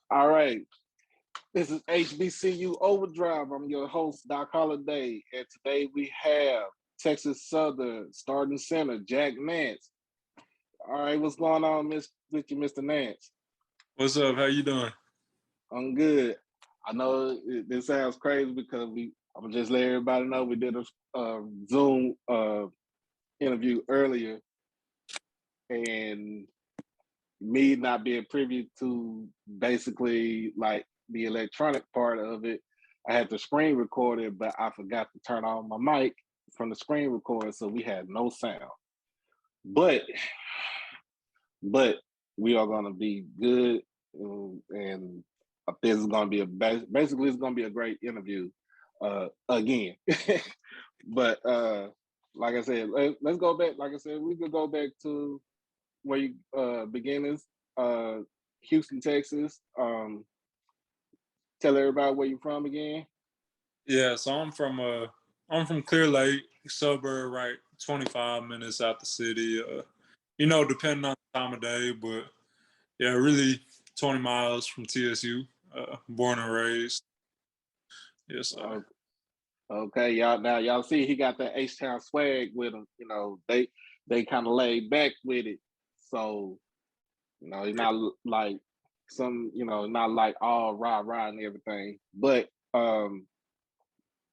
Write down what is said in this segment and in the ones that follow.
All right. This is HBCU Overdrive. I'm your host, Doc Holliday, and today we have Texas Southern starting center, Jack Nance. All right, what's going on, with you, Mr. Nance? What's up? How you doing? I'm good. I know this sounds crazy because I'm gonna just let everybody know we did a Zoom interview earlier, and me not being privy to basically like the electronic part of it, I had the screen recorded, but I forgot to turn on my mic from the screen recorder, so we had no sound. But we are gonna be good, and this is gonna be basically it's gonna be a great interview again. But like I said, let's go back. Like I said, we could go back to where you beginnings, Houston, Texas. Tell everybody where you're from again. Yeah, so I'm from Clear Lake, suburb, right, 25 minutes out the city. Depending on the time of day, but yeah, really 20 miles from TSU. Born and raised. Yes, sir. Okay, y'all see he got that H-Town swag with him. They kind of laid back with it. So, he's not like not like all rah and everything. But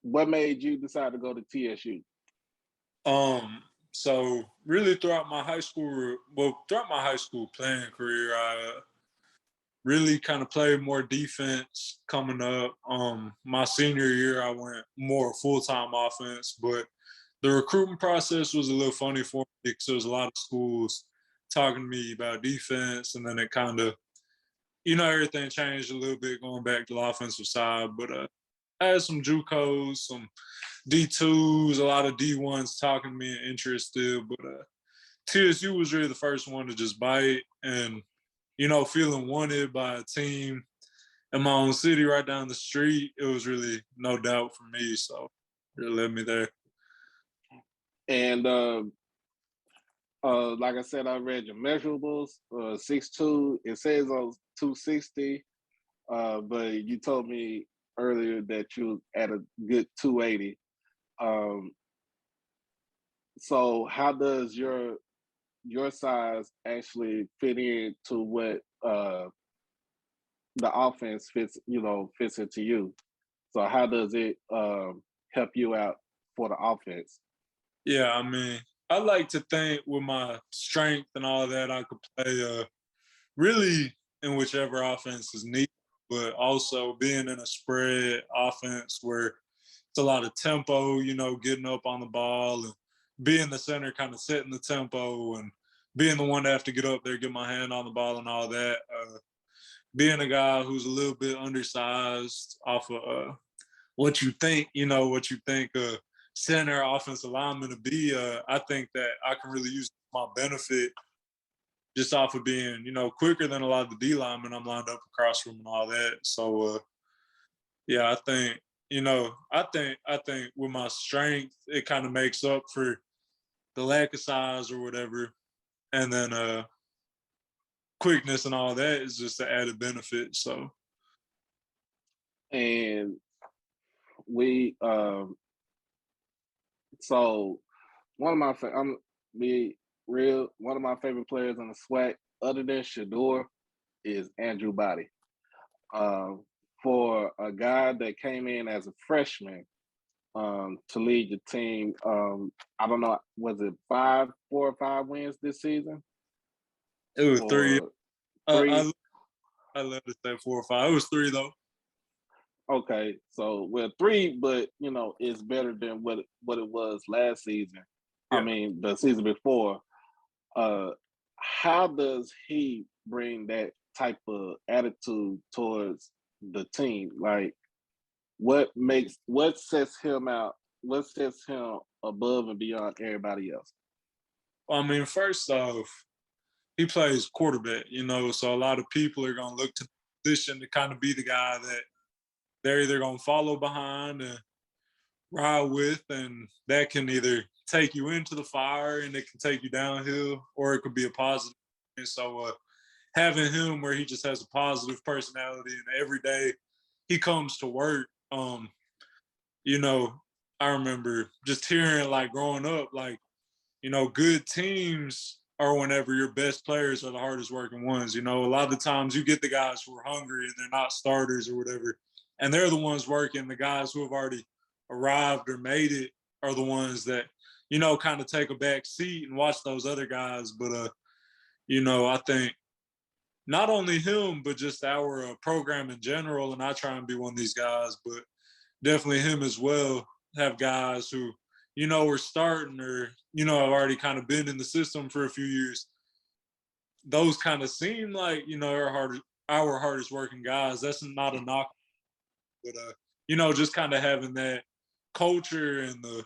what made you decide to go to TSU? So really throughout my high school playing career, I really kind of played more defense coming up. My senior year, I went more full-time offense, but the recruiting process was a little funny for me because there was a lot of schools talking to me about defense, and then it kind of, everything changed a little bit going back to the offensive side. But I had some JUCOs, some D2s, a lot of D1s talking to me and interested. But TSU was really the first one to just bite, and feeling wanted by a team in my own city right down the street, it was really no doubt for me. So it led me there. And like I said, I read your measurables, 6'2". It says I was 260, but you told me earlier that you at a good 280. So how does your size actually fit into what the offense fits into you? So how does it help you out for the offense? Yeah, I mean, I like to think with my strength and all that, I could play really in whichever offense is needed, but also being in a spread offense where it's a lot of tempo, getting up on the ball and being the center, kind of setting the tempo and being the one to have to get up there, get my hand on the ball and all that. Being a guy who's a little bit undersized off of what you think center offensive lineman to be, I think that I can really use my benefit just off of being, quicker than a lot of the D linemen I'm lined up across from and all that. So, yeah, I think, I think with my strength, it kind of makes up for the lack of size or whatever. And then quickness and all that is just an added benefit. So. And we, so one of my, I'm be real, one of my favorite players on the SWAC, other than Shador, is Andrew Body. For a guy that came in as a freshman to lead your team, I don't know, was it 4 or 5 wins this season? It was 3. 3. I love to say 4 or 5. It was 3 though. Okay, so 3, but it's better than what it was last season. Yeah. I mean, the season before. How does he bring that type of attitude towards the team? Like, what sets him out? What sets him above and beyond everybody else? Well, I mean, first off, he plays quarterback, so a lot of people are going to look to the position to kind of be the guy that they're either going to follow behind and ride with, and that can either take you into the fire and it can take you downhill, or it could be a positive. And so having him where he just has a positive personality and every day he comes to work. You know, I remember just hearing like growing up, like, you know, good teams are whenever your best players are the hardest working ones. You know, a lot of the times you get the guys who are hungry and they're not starters or whatever, and they're the ones working. The guys who have already arrived or made it are the ones that, you know, kind of take a back seat and watch those other guys. But you know, I think not only him, but just our program in general, and I try and be one of these guys, but definitely him as well, have guys who, you know, are starting or, you know, have already kind of been in the system for a few years. Those kind of seem like, you know, our hardest working guys. That's not a knock, but you know, just kind of having that culture and the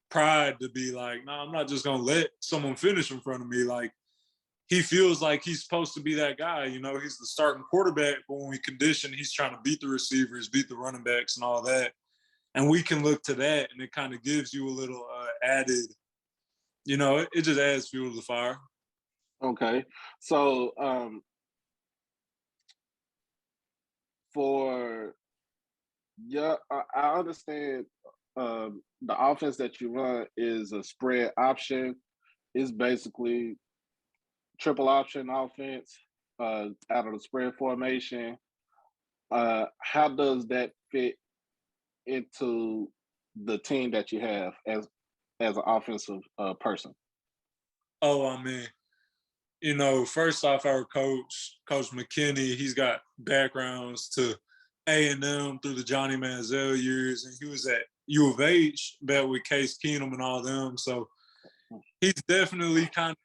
pride to be like, no, I'm not just gonna let someone finish in front of me. Like he feels like he's supposed to be that guy. You know, he's the starting quarterback, but when we condition, he's trying to beat the receivers, beat the running backs, and all that. And we can look to that, and it kind of gives you a little added, you know, it just adds fuel to the fire. Okay. So for yeah, I understand the offense that you run is a spread option. It's basically triple option offense out of the spread formation. How does that fit into the team that you have as an offensive person? Oh, I mean, you know, first off, our coach, Coach McKinney, he's got backgrounds to A&M through the Johnny Manziel years, and he was at U of H back with Case Keenum and all them. So he's definitely kind of,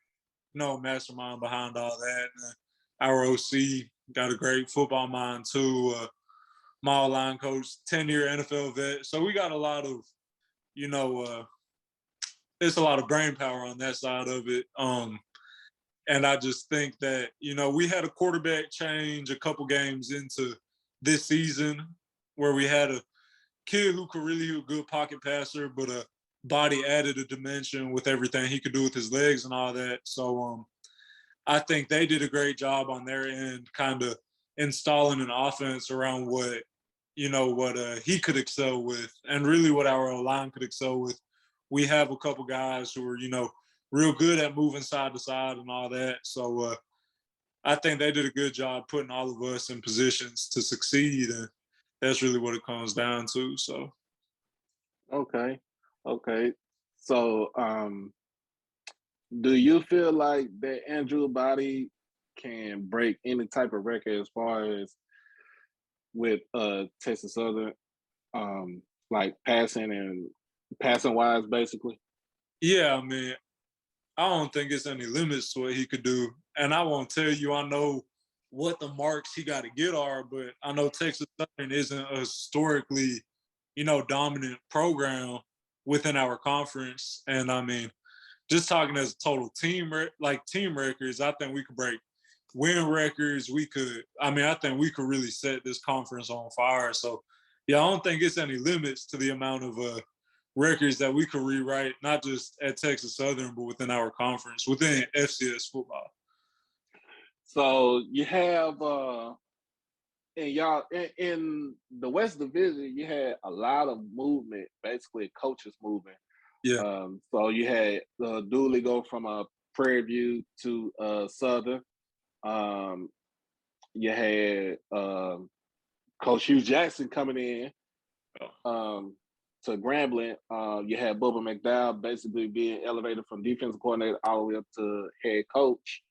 you know, mastermind behind all that. And our OC got a great football mind too. My line coach, 10-year NFL vet. So we got a lot of, you know, it's a lot of brain power on that side of it. And I just think that, you know, we had a quarterback change a couple games into this season where we had a kid who could really be a good pocket passer, but a body added a dimension with everything he could do with his legs and all that. So I think they did a great job on their end, kind of installing an offense around what, you know, what he could excel with and really what our line could excel with. We have a couple guys who are, you know, real good at moving side to side and all that. So I think they did a good job putting all of us in positions to succeed. And that's really what it comes down to. So, Okay. Okay. So do you feel like that Andrew Body can break any type of record as far as with Texas Southern, like passing wise, basically? yeah, I mean, I don't think it's any limits to what he could do. And I won't tell you, I know what the marks he got to get are, but I know Texas Southern isn't a historically, you know, dominant program within our conference. And I mean, just talking as a total team, like team records, I think we could break win records. We could, I mean, I think we could really set this conference on fire. So, yeah, I don't think it's any limits to the amount of records that we could rewrite, not just at Texas Southern, but within our conference, within FCS football. So you have and y'all in the West Division, you had a lot of movement, basically coaches moving. Yeah. So you had Dooley go from a Prairie View to Southern. You had Coach Hugh Jackson coming in to Grambling. You had Bubba McDowell basically being elevated from defensive coordinator all the way up to head coach.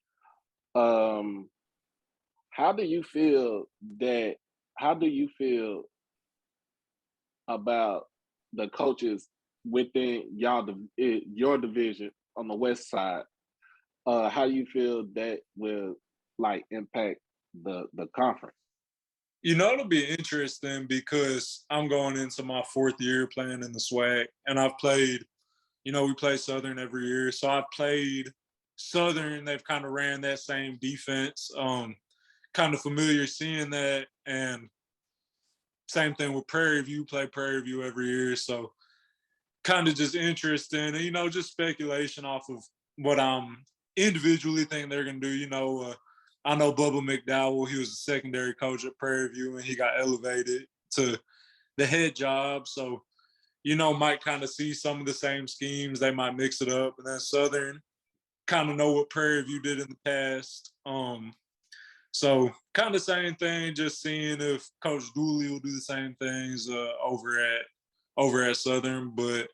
How do you feel that? How do you feel about the coaches within your division on the west side? How do you feel that will like impact the conference? You know, it'll be interesting because I'm going into my fourth year playing in the SWAC, and I've played, you know, we play Southern every year. So I've played Southern. They've kind of ran that same defense. Kind of familiar seeing that. And same thing with Prairie View, play Prairie View every year. So kind of just interesting and, you know, just speculation off of what I'm individually think they're going to do. You know, I know Bubba McDowell, he was a secondary coach at Prairie View, and he got elevated to the head job. So, might kind of see some of the same schemes. They might mix it up. And then Southern kind of know what Prairie View did in the past. So kind of same thing, just seeing if Coach Dooley will do the same things over at Southern. But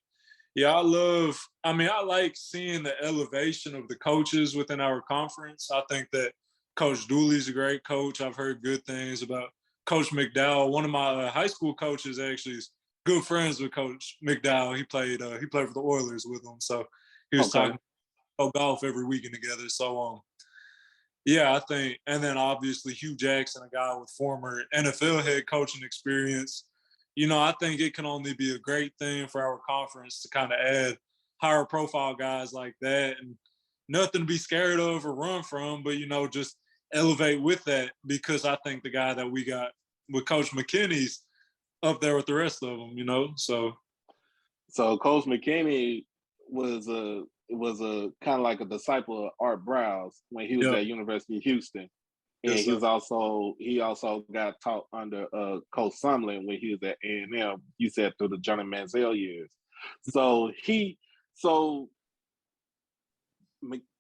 yeah, I like seeing the elevation of the coaches within our conference. I think that Coach Dooley's a great coach. I've heard good things about Coach McDowell. One of my high school coaches actually is good friends with Coach McDowell. He played for the Oilers with him. So he was talking about golf every weekend together. So yeah, I think, and then obviously Hugh Jackson, a guy with former NFL head coaching experience. I think it can only be a great thing for our conference to kind of add higher profile guys like that, and nothing to be scared of or run from, but, just elevate with that, because I think the guy that we got with Coach McKinney's up there with the rest of them, so. So Coach McKinney was a kind of like a disciple of Art Browse when he was at University of Houston. And he also got taught under Coach Sumlin when he was at A&M. You said through the Johnny Manziel years. So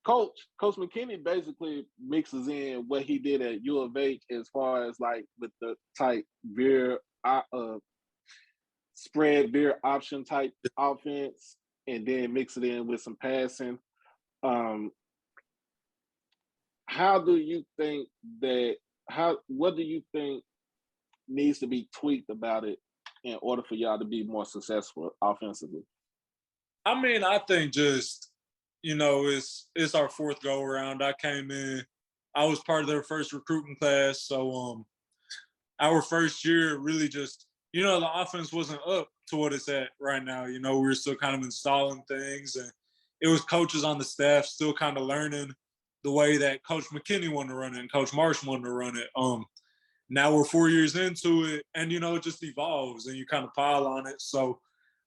Coach McKinney basically mixes in what he did at U of H as far as like with the type spread veer option type offense, and then mix it in with some passing. What do you think needs to be tweaked about it in order for y'all to be more successful offensively? I think just, it's our fourth go around. I came in, I was part of their first recruiting class. So our first year really just, the offense wasn't up to what it's at right now. We were still kind of installing things, and it was coaches on the staff still kind of learning the way that Coach McKinney wanted to run it and Coach Marsh wanted to run it. Now we're 4 years into it, and, it just evolves and you kind of pile on it. So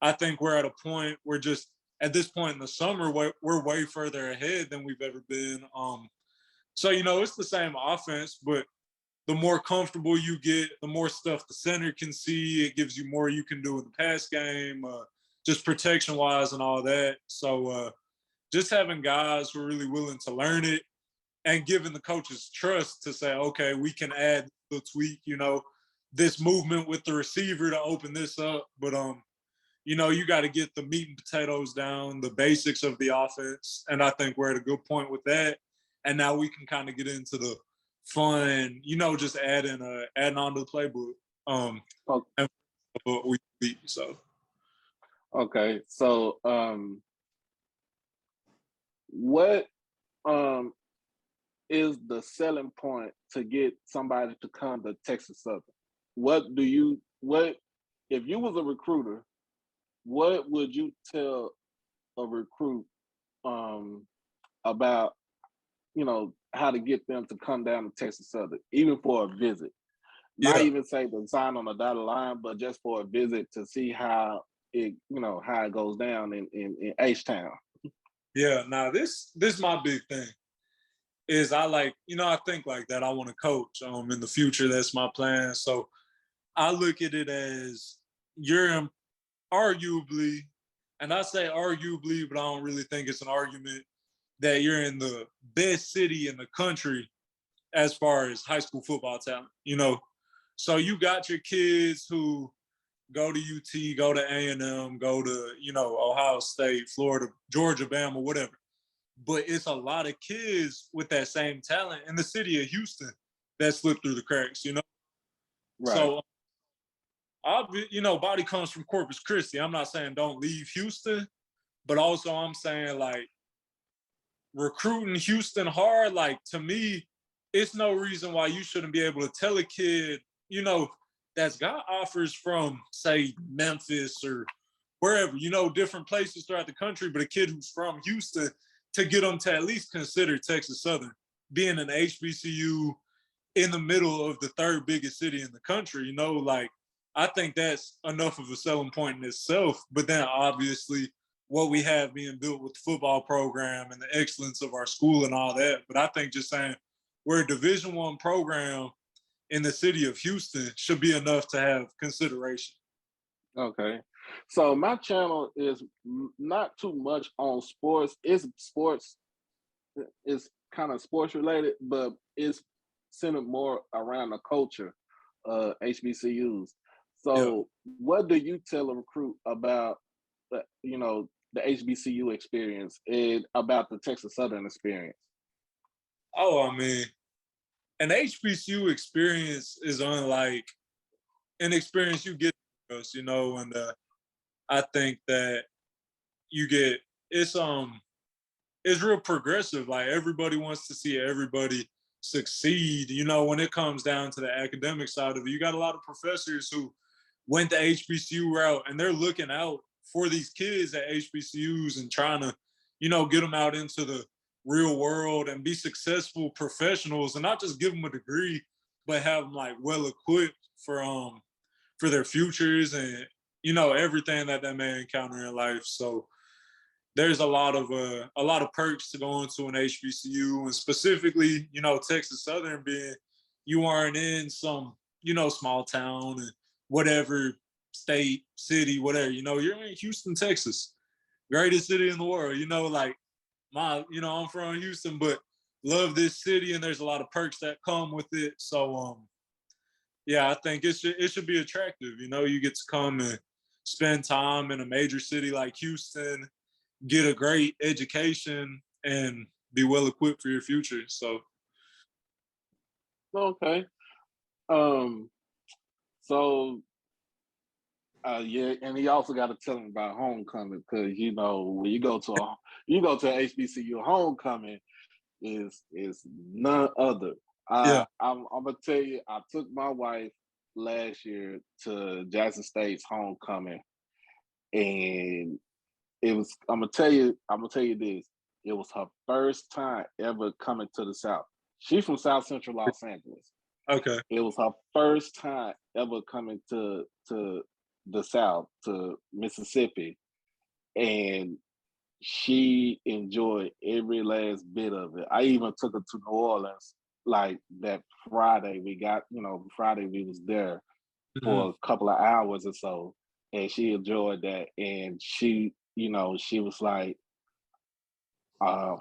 I think we're at a point where just at this point in the summer, we're way further ahead than we've ever been. So, it's the same offense, but the more comfortable you get, the more stuff the center can see. It gives you more you can do in the pass game, just protection-wise and all that. So just having guys who are really willing to learn it and giving the coaches trust to say, okay, we can add the tweak, this movement with the receiver to open this up. But, you got to get the meat and potatoes down, the basics of the offense. And I think we're at a good point with that. And now we can kind of get into the fun, just adding on to the playbook. And we beat, so. Okay, so what is the selling point to get somebody to come to Texas Southern? If you was a recruiter, what would you tell a recruit about, how to get them to come down to Texas Southern, even for a visit? Not even say to sign on the dotted line, but just for a visit to see how it goes down in H-Town. Yeah, now this my big thing is I think like that. I want to coach in the future. That's my plan. So I look at it as you're arguably, and I say arguably, but I don't really think it's an argument, that you're in the best city in the country as far as high school football talent, So you got your kids who go to UT, go to A&M, go to, Ohio State, Florida, Georgia, Bama, whatever. But it's a lot of kids with that same talent in the city of Houston that slip through the cracks, Right. So, Body comes from Corpus Christi. I'm not saying don't leave Houston, but also I'm saying, like, recruiting Houston hard, like, to me, it's no reason why you shouldn't be able to tell a kid, that's got offers from, say, Memphis or wherever, different places throughout the country, but a kid who's from Houston, to get them to at least consider Texas Southern being an HBCU in the middle of the third biggest city in the country. Like, I think that's enough of a selling point in itself. But then obviously what we have being built with the football program and the excellence of our school and all that. But I think just saying where a Division I program in the city of Houston should be enough to have consideration. Okay. So my channel is not too much on sports. It's kind of sports related, but it's centered more around the culture, HBCUs. Yeah. So what do you tell a recruit about the HBCU experience and about the Texas Southern experience? Oh, I mean, an HBCU experience is unlike an experience you get, and I think that you get it's real progressive. Like everybody wants to see everybody succeed. When it comes down to the academic side of it, you got a lot of professors who went the HBCU route and they're looking out for these kids at HBCUs and trying to, get them out into the real world and be successful professionals and not just give them a degree, but have them like well equipped for their futures and everything that may encounter in life. So there's a lot of perks to going to an HBCU, and specifically, Texas Southern being you aren't in some small town and whatever state, city, whatever. You're in Houston, Texas, greatest city in the world. Like I'm from Houston, but love this city, and there's a lot of perks that come with it. So yeah, I think it should be attractive. You get to come and spend time in a major city like Houston, get a great education, and be well equipped for your future. So Okay. So yeah, and he also got to tell him about homecoming because when you go to HBCU homecoming is none other. yeah, I'm gonna tell you, I took my wife last year to Jackson State's homecoming, and it was. I'm gonna tell you this. It was her first time ever coming to the South. She's from South Central Los Angeles. okay, It was her first time ever coming to the South, to Mississippi, and she enjoyed every last bit of it. I even took her to New Orleans like that Friday. Friday we was there mm-hmm. for a couple of hours or so, and she enjoyed that. And she was like,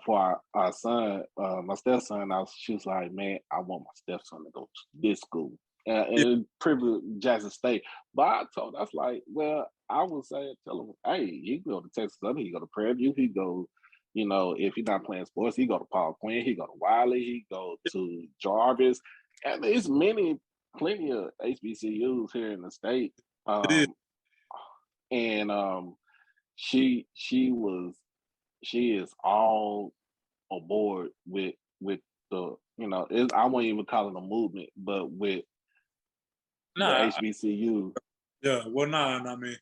for our son, my stepson, she was like, man, I want my stepson to go to this school. Yeah, And privilege Jackson State. But I told her, I was like, well, I would say, tell him, hey, he can go to Texas Southern, he go to Prairie View, he go, if he's not playing sports, he go to Paul Quinn, he go to Wiley, he go to Jarvis. And there's plenty of HBCUs here in the state. it is. And she is all aboard with the I won't even call it a movement, but with the Nah, HBCU. yeah, well, nah, and I mean,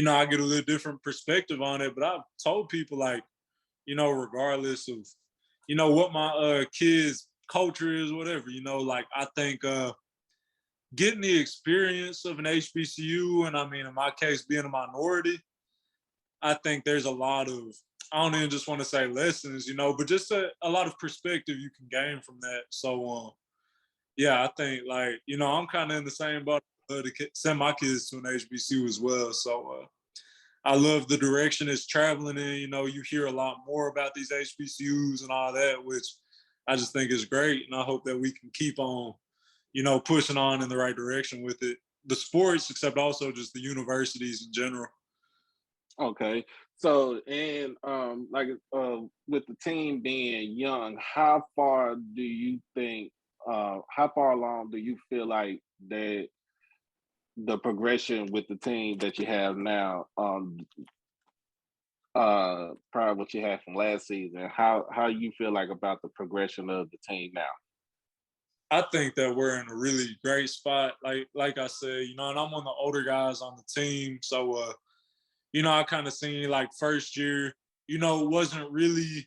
I get a little different perspective on it, but I've told people like, regardless of, what my kids' culture is, whatever, like I think getting the experience of an HBCU, and I mean, in my case, being a minority, I think there's a lot of, I don't even just want to say lessons, but just a lot of perspective you can gain from that. So, yeah, I think like, I'm kind of in the same boat to send my kids to an HBCU as well. So, I love the direction it's traveling in. You hear a lot more about these HBCUs and all that, which I just think is great. And I hope that we can keep on, pushing on in the right direction with it. The sports, except also just the universities in general. Okay. So, and with the team being young, how far along do you feel like that the progression with the team that you have now, prior to what you had from last season, how you feel like about the progression of the team now? I think that we're in a really great spot. Like I said, and I'm one of the older guys on the team. So I kind of seen like first year, it wasn't really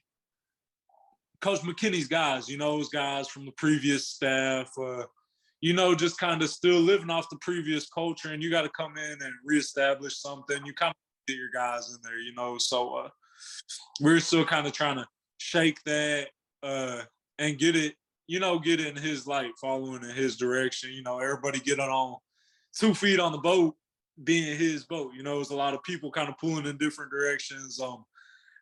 Coach McKinney's guys, it was guys from the previous staff, just kind of still living off the previous culture, and you got to come in and reestablish something. You kind of get your guys in there, so we're still kind of trying to shake that and get it, get in his light, following in his direction. Everybody getting on 2 feet on the boat, being his boat. It's a lot of people kind of pulling in different directions.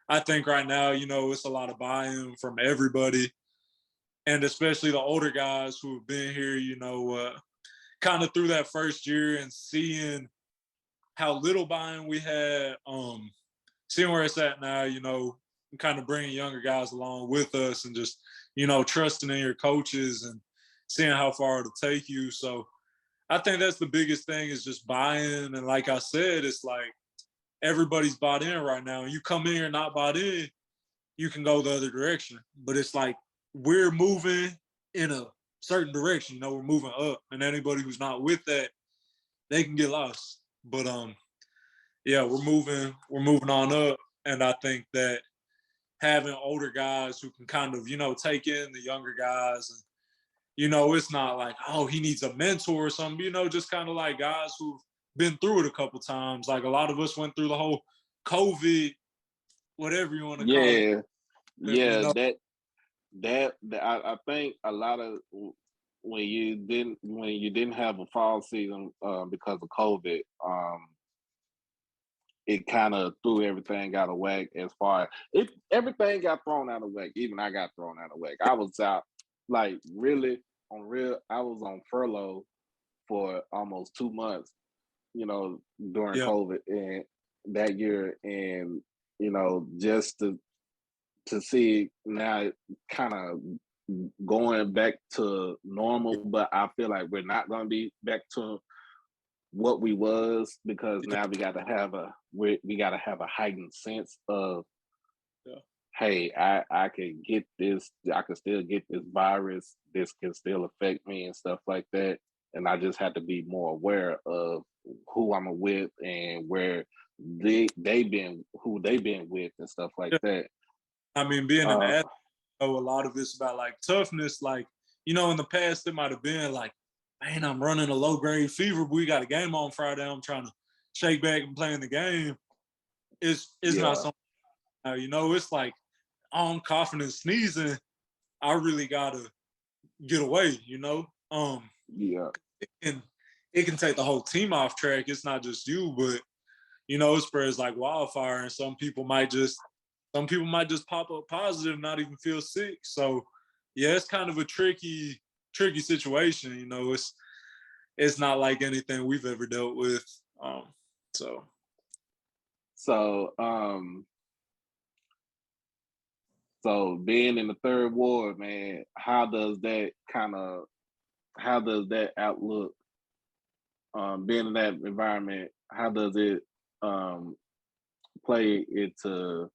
I think right now, it's a lot of buy-in from everybody, and especially the older guys who have been here, kind of through that first year and seeing how little buy-in we had, seeing where it's at now, kind of bringing younger guys along with us and just, trusting in your coaches and seeing how far it'll take you. So I think that's the biggest thing is just buy-in. And like I said, it's like everybody's bought in right now. And you come in here not bought in, you can go the other direction. But it's like we're moving in a certain direction. We're moving up. And anybody who's not with that, they can get lost. But yeah, we're moving on up. And I think that having older guys who can kind of, take in the younger guys and, it's not like, oh, he needs a mentor or something, just kind of like guys who've been through it a couple times. Like a lot of us went through the whole COVID, whatever you want to call it. Yeah, I think a lot of when you didn't have a fall season because of COVID, it kind of threw everything out of whack. As far as everything got thrown out of whack, even I got thrown out of whack. I was out like really I was on furlough for almost 2 months, during COVID and that year, and just to see now kind of going back to normal, but I feel like we're not going to be back to what we was, because now we got to have a heightened sense of, hey, I can get this, I can still get this virus, this can still affect me and stuff like that, and I just have to be more aware of who I'm with and where who they've been with and stuff like that. I mean, being an athlete, a lot of it's about like toughness. Like, in the past, it might have been like, man, I'm running a low grade fever, but we got a game on Friday. I'm trying to shake back and play in the game. It's not something now, it's like, oh, I'm coughing and sneezing. I really gotta get away, And it can take the whole team off track. It's not just you, but it spreads like wildfire, and some people might just pop up positive, not even feel sick. So yeah, it's kind of a tricky situation. It's not like anything we've ever dealt with. So being in the third ward, man, how does that outlook, being in that environment, how does it play into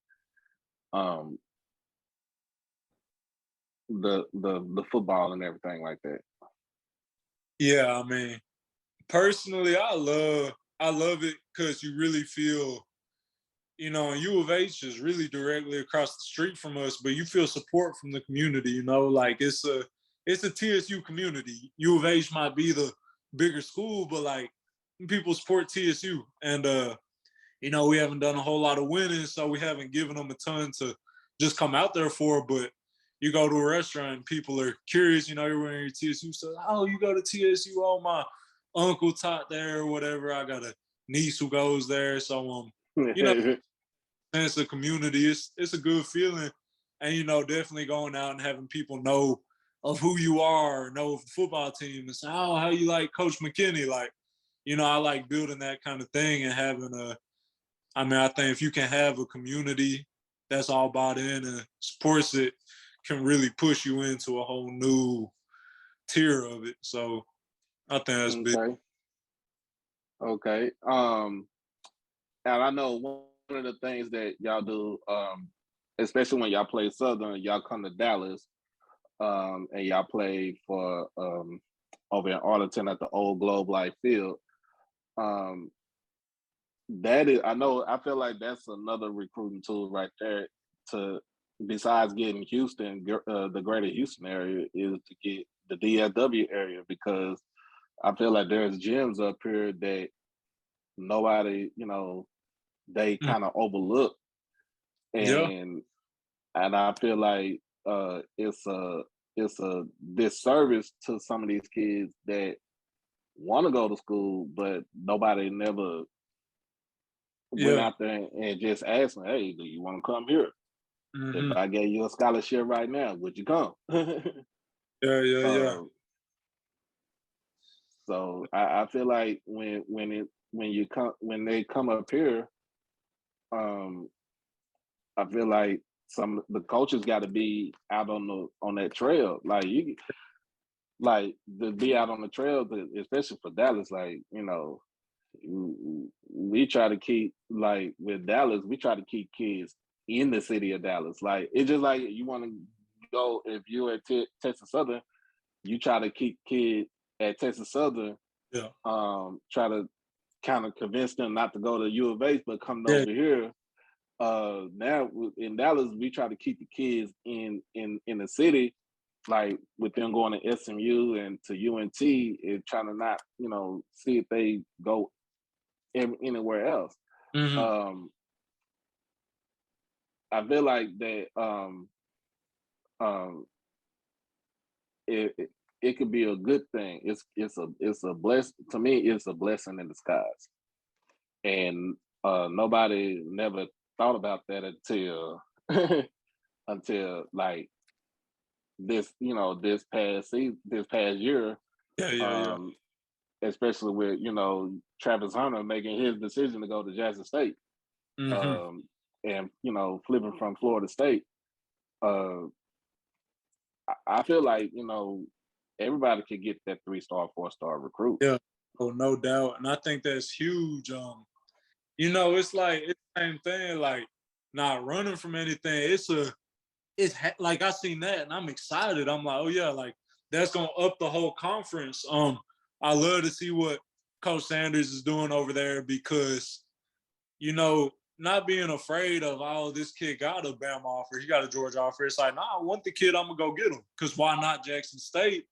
the football and everything like that? Yeah, I mean, personally, I love it because you really feel, U of H is really directly across the street from us, but you feel support from the community. Like it's a TSU community. U of H might be the bigger school, but like people support TSU, and we haven't done a whole lot of winning, so we haven't given them a ton to just come out there for. But you go to a restaurant and people are curious, you're wearing your TSU stuff. Oh, you go to TSU? Oh, my uncle taught there or whatever. I got a niece who goes there. So, sense of community, it's a good feeling. And, definitely going out and having people know of who you are, know of the football team, and say, oh, how you like Coach McKinney? Like, I like building that kind of thing and having I think if you can have a community that's all bought in and supports it, can really push you into a whole new tier of it. So I think that's big. Okay. And I know one of the things that y'all do, especially when y'all play Southern, y'all come to Dallas, and y'all play for over in Arlington at the old Globe Life Field. That is, I feel like that's another recruiting tool right there, to besides getting Houston, the greater Houston area, is to get the DFW area, because I feel like there's gyms up here that nobody, they kind of overlook, and I feel like it's it's a disservice to some of these kids that want to go to school, but nobody never went Yeah. out there and just asked them, "Hey, do you want to come here? If Mm-hmm. I gave you a scholarship right now, would you come?" Yeah, yeah, yeah. um, so I feel like when they come up here, um, I feel like some the coaches got to be out on that trail. Like like to be out on the trail, especially for Dallas. Like we try to keep like with Dallas, we try to keep kids in the city of Dallas. Like it's just like you want to go if you're at Texas Southern, you try to keep kids at Texas Southern. Yeah. Try to kind of convince them not to go to U of H, but come Yeah. over here. Now in Dallas, we try to keep the kids in the city, like with them going to SMU and to UNT, and trying to not see if they go anywhere else. Mm-hmm. I feel like that um, it could be a good thing. It's a bless to me. It's a blessing in disguise, and nobody never thought about that until until like this past year, Yeah, yeah, yeah. um, especially with Travis Hunter making his decision to go to Jackson State, Mm-hmm. um, and flipping from Florida State. Uh, I feel like everybody could get that 3-star, 4-star recruit. Yeah. Oh, no doubt. And I think that's huge. It's like it's the same thing, like not running from anything. Like I seen that and I'm excited. I'm like, oh yeah, like that's gonna up the whole conference. I love to see what Coach Sanders is doing over there because, not being afraid of, oh, this kid got a Bama offer, he got a Georgia offer. It's like, nah, I want the kid, I'm gonna go get him. Cause why not Jackson State?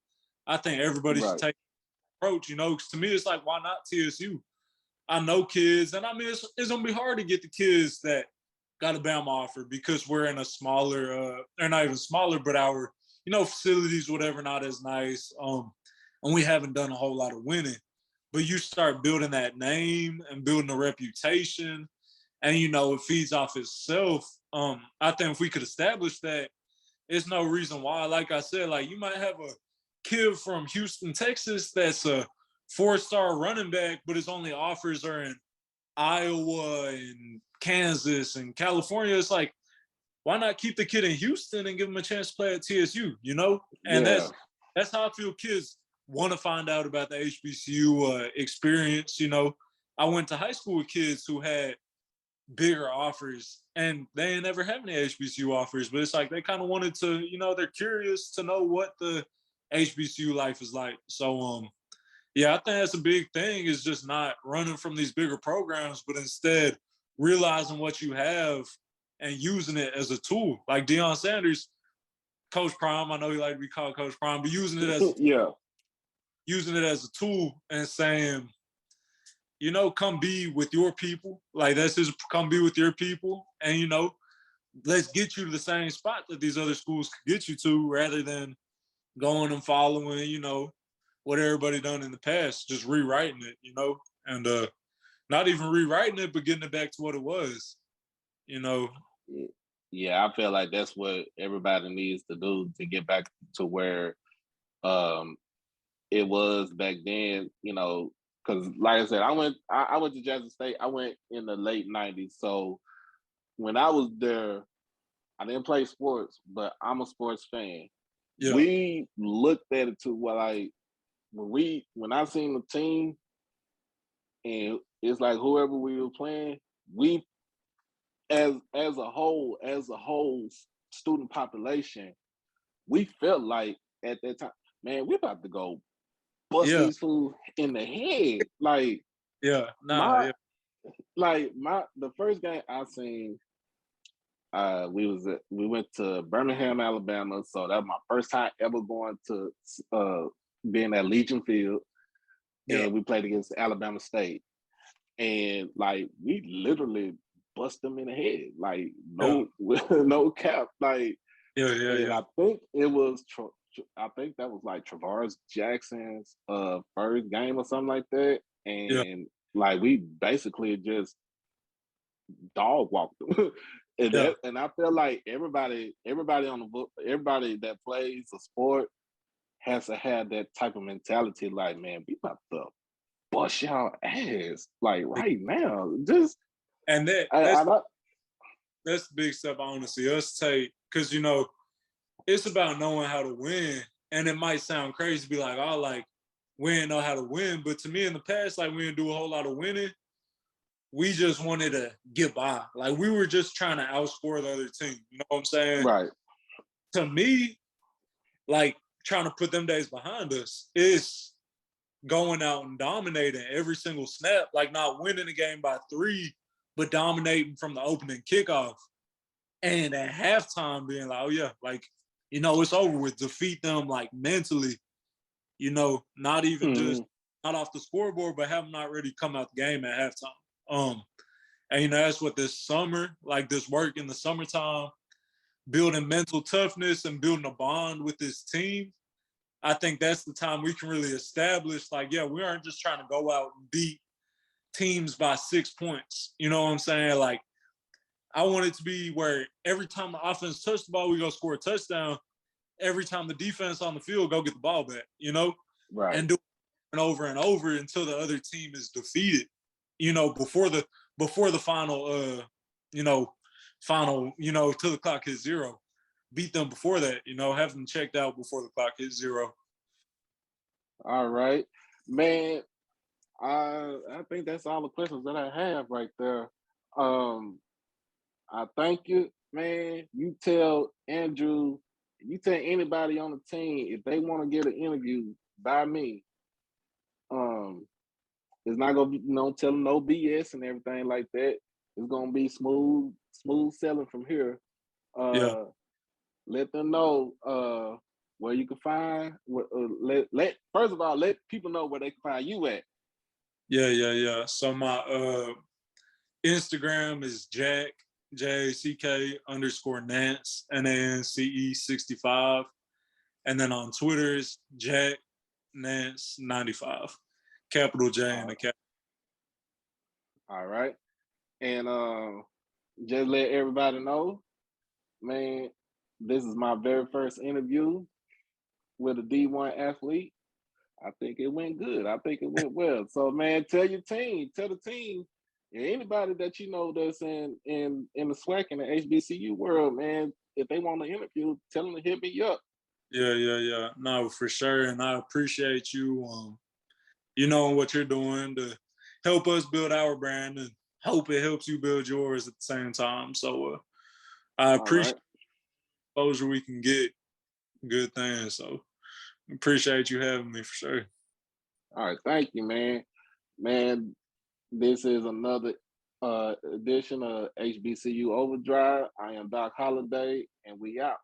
I think everybody should Right. take the approach, because to me it's like, why not TSU? I know kids, and I mean it's gonna be hard to get the kids that got a Bama offer because we're in a smaller, they're not even smaller, but our facilities, whatever, not as nice, and we haven't done a whole lot of winning. But you start building that name and building a reputation, and it feeds off itself. I think if we could establish that, there's no reason why. Like I said, like you might have a kid from Houston, Texas, that's a 4-star running back, but his only offers are in Iowa and Kansas and California. It's like, why not keep the kid in Houston and give him a chance to play at TSU? And Yeah. that's how I feel kids want to find out about the HBCU experience. I went to high school with kids who had bigger offers and they ain't never had any HBCU offers, but it's like they kind of wanted to, they're curious to know what the HBCU life is like. So yeah, I think that's a big thing, is just not running from these bigger programs, but instead realizing what you have and using it as a tool. Like Deion Sanders, Coach Prime, I know he like to be called Coach Prime, but using it as Yeah. using it as a tool and saying, come be with your people. Like that's just come be with your people, and let's get you to the same spot that these other schools could get you to, rather than going and following, what everybody done in the past, just rewriting it, and not even rewriting it, but getting it back to what it was, Yeah, I feel like that's what everybody needs to do to get back to where um it was back then, because like I said, I went to Jackson State. I went in the late '90s. So when I was there, I didn't play sports, but I'm a sports fan. Yeah. We looked at it to like when I seen the team, and it's like whoever we were playing, we as a whole student population, we felt like at that time, man, we're about to go bust Yeah. these fools in the head. Like Yeah. Nah. my Yeah. the first game I seen, we went to Birmingham, Alabama. So that was my first time ever going to being at Legion Field, Yeah. and we played against Alabama State, and like we literally bust them in the head, like no cap, like. Yeah. Yeah. And Yeah. I think it was I think that was like Travaris Jackson's first game or something like that, Yeah, and like we basically just dog walked them. yeah, And I feel like everybody that plays a sport has to have that type of mentality. Like, man, we about to bust y'all ass like right now. Just and I don't. that's the big step I want to see us take, because it's about knowing how to win. And it might sound crazy to be like, oh, like we didn't know how to win. But to me in the past, like we didn't do a whole lot of winning. We just wanted to get by. Like we were just trying to outscore the other team. You know what I'm saying? Right. To me, like trying to put them days behind us is going out and dominating every single snap, like not winning the game by 3, but dominating from the opening kickoff. And at halftime being like, oh yeah, like, it's over with. Defeat them like mentally, not even just Mm-hmm. not off the scoreboard, but have them not really come out the game at halftime. And that's what this summer, like this work in the summertime, building mental toughness and building a bond with this team. I think that's the time we can really establish, like, yeah, we aren't just trying to go out and beat teams by 6 points. You know what I'm saying? Like, I want it to be where every time the offense touch the ball, we go score a touchdown. Every time the defense on the field, go get the ball back, Right. and do it over and over until the other team is defeated, before the final, till the clock hits 0. Beat them before that, have them checked out before the clock hits 0. All right, man. I think that's all the questions that I have right there. I thank you, man. You tell anybody on the team if they want to get an interview by me. Um, it's not gonna be tell them no BS and everything like that. It's gonna be smooth selling from here. Yeah, Let them know where you can find. Let first of all let people know where they can find you at. yeah. So my Instagram is Jack_Nance NANCE65, and then on Twitter is Jack Nance 95, capital J and a capital. All right, and just let everybody know, man. This is my very first interview with a D1 athlete. I think it went good. I think it went well. So, man, tell the team, and anybody that you know that's in the SWAC and the HBCU world, man, if they want to interview, tell them to hit me up. Yeah. No, for sure. And I appreciate you, what you're doing to help us build our brand, and hope it helps you build yours at the same time. So I All right. appreciate the exposure we can get. Good things. So appreciate you having me for sure. All right. Thank you, man. Man, this is another edition of HBCU Overdrive. I am Doc Holliday, and we out.